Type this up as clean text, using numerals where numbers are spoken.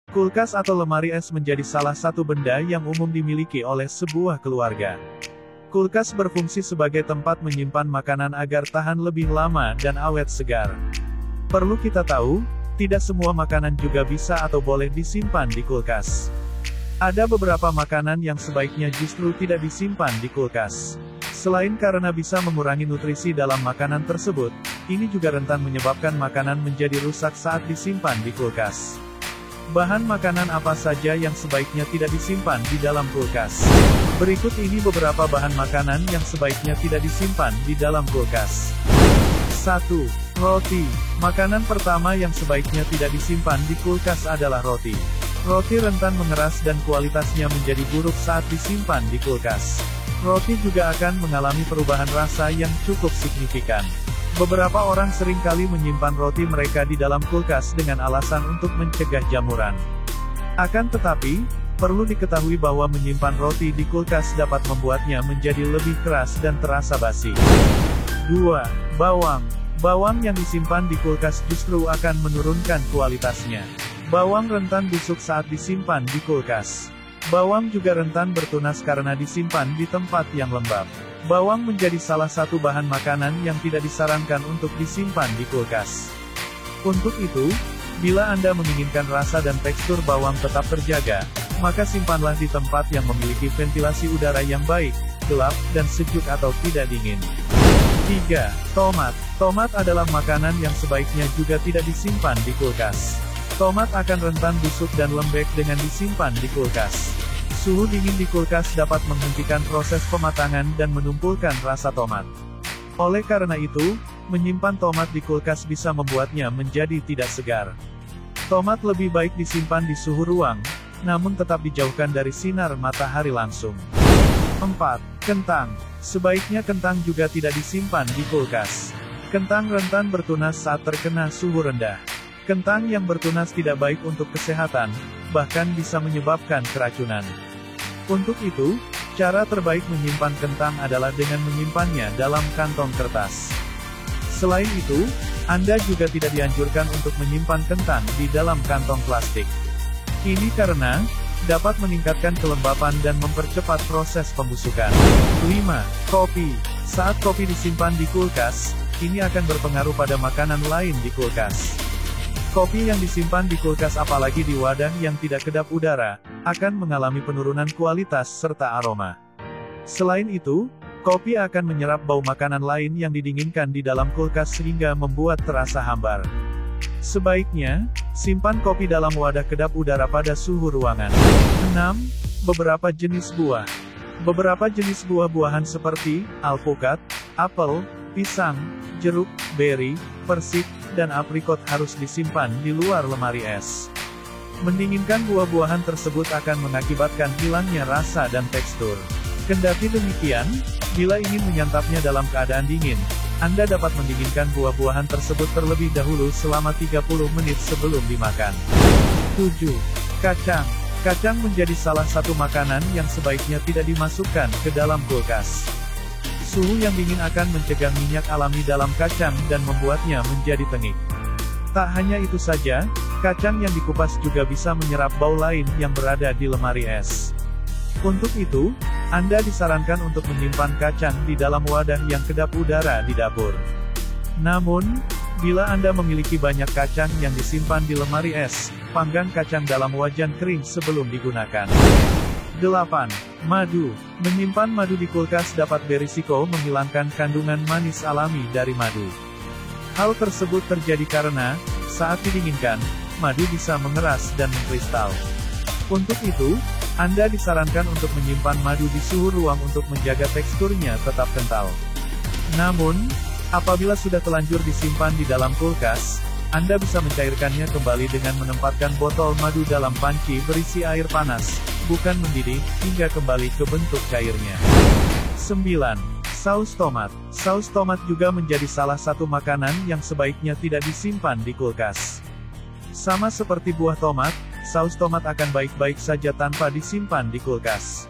Kulkas atau lemari es menjadi salah satu benda yang umum dimiliki oleh sebuah keluarga. Kulkas berfungsi sebagai tempat menyimpan makanan agar tahan lebih lama dan awet segar. Perlu kita tahu, tidak semua makanan juga bisa atau boleh disimpan di kulkas. Ada beberapa makanan yang sebaiknya justru tidak disimpan di kulkas. Selain karena bisa mengurangi nutrisi dalam makanan tersebut, ini juga rentan menyebabkan makanan menjadi rusak saat disimpan di kulkas. Bahan makanan apa saja yang sebaiknya tidak disimpan di dalam kulkas? Berikut ini beberapa bahan makanan yang sebaiknya tidak disimpan di dalam kulkas. 1. Roti. Makanan pertama yang sebaiknya tidak disimpan di kulkas adalah roti. Roti rentan mengeras dan kualitasnya menjadi buruk saat disimpan di kulkas. Roti juga akan mengalami perubahan rasa yang cukup signifikan. Beberapa orang seringkali menyimpan roti mereka di dalam kulkas dengan alasan untuk mencegah jamuran. Akan tetapi, perlu diketahui bahwa menyimpan roti di kulkas dapat membuatnya menjadi lebih keras dan terasa basi. 2. Bawang. Bawang yang disimpan di kulkas justru akan menurunkan kualitasnya. Bawang rentan busuk saat disimpan di kulkas. Bawang juga rentan bertunas karena disimpan di tempat yang lembab. Bawang menjadi salah satu bahan makanan yang tidak disarankan untuk disimpan di kulkas. Untuk itu, bila Anda menginginkan rasa dan tekstur bawang tetap terjaga, maka simpanlah di tempat yang memiliki ventilasi udara yang baik, gelap, dan sejuk atau tidak dingin. 3. Tomat. Tomat adalah makanan yang sebaiknya juga tidak disimpan di kulkas. Tomat akan rentan busuk dan lembek dengan disimpan di kulkas. Suhu dingin di kulkas dapat menghentikan proses pematangan dan menumpulkan rasa tomat. Oleh karena itu, menyimpan tomat di kulkas bisa membuatnya menjadi tidak segar. Tomat lebih baik disimpan di suhu ruang, namun tetap dijauhkan dari sinar matahari langsung. 4. Kentang. Sebaiknya kentang juga tidak disimpan di kulkas. Kentang rentan bertunas saat terkena suhu rendah. Kentang yang bertunas tidak baik untuk kesehatan, bahkan bisa menyebabkan keracunan. Untuk itu, cara terbaik menyimpan kentang adalah dengan menyimpannya dalam kantong kertas. Selain itu, Anda juga tidak dianjurkan untuk menyimpan kentang di dalam kantong plastik. Ini karena dapat meningkatkan kelembapan dan mempercepat proses pembusukan. 5. Kopi. Saat kopi disimpan di kulkas, ini akan berpengaruh pada makanan lain di kulkas. Kopi yang disimpan di kulkas apalagi di wadah yang tidak kedap udara, akan mengalami penurunan kualitas serta aroma. Selain itu, kopi akan menyerap bau makanan lain yang didinginkan di dalam kulkas sehingga membuat terasa hambar. Sebaiknya, simpan kopi dalam wadah kedap udara pada suhu ruangan. 6. Beberapa jenis buah. Beberapa jenis buah-buahan seperti alpukat, apel, pisang, jeruk, beri, persik, dan aprikot harus disimpan di luar lemari es. Mendinginkan buah-buahan tersebut akan mengakibatkan hilangnya rasa dan tekstur. Kendati demikian, bila ingin menyantapnya dalam keadaan dingin, Anda dapat mendinginkan buah-buahan tersebut terlebih dahulu selama 30 menit sebelum dimakan. 7. Kacang. Kacang menjadi salah satu makanan yang sebaiknya tidak dimasukkan ke dalam kulkas. Suhu yang dingin akan mencegah minyak alami dalam kacang dan membuatnya menjadi tengik. Tak hanya itu saja, kacang yang dikupas juga bisa menyerap bau lain yang berada di lemari es. Untuk itu, Anda disarankan untuk menyimpan kacang di dalam wadah yang kedap udara di dapur. Namun, bila Anda memiliki banyak kacang yang disimpan di lemari es, panggang kacang dalam wajan kering sebelum digunakan. 8. Madu. Menyimpan madu di kulkas dapat berisiko menghilangkan kandungan manis alami dari madu. Hal tersebut terjadi karena, saat didinginkan, madu bisa mengeras dan mengkristal. Untuk itu, Anda disarankan untuk menyimpan madu di suhu ruang untuk menjaga teksturnya tetap kental. Namun, apabila sudah telanjur disimpan di dalam kulkas, Anda bisa mencairkannya kembali dengan menempatkan botol madu dalam panci berisi air panas, bukan mendidih, hingga kembali ke bentuk cairnya. 9. Saus tomat. Saus tomat juga menjadi salah satu makanan yang sebaiknya tidak disimpan di kulkas. Sama seperti buah tomat, saus tomat akan baik-baik saja tanpa disimpan di kulkas.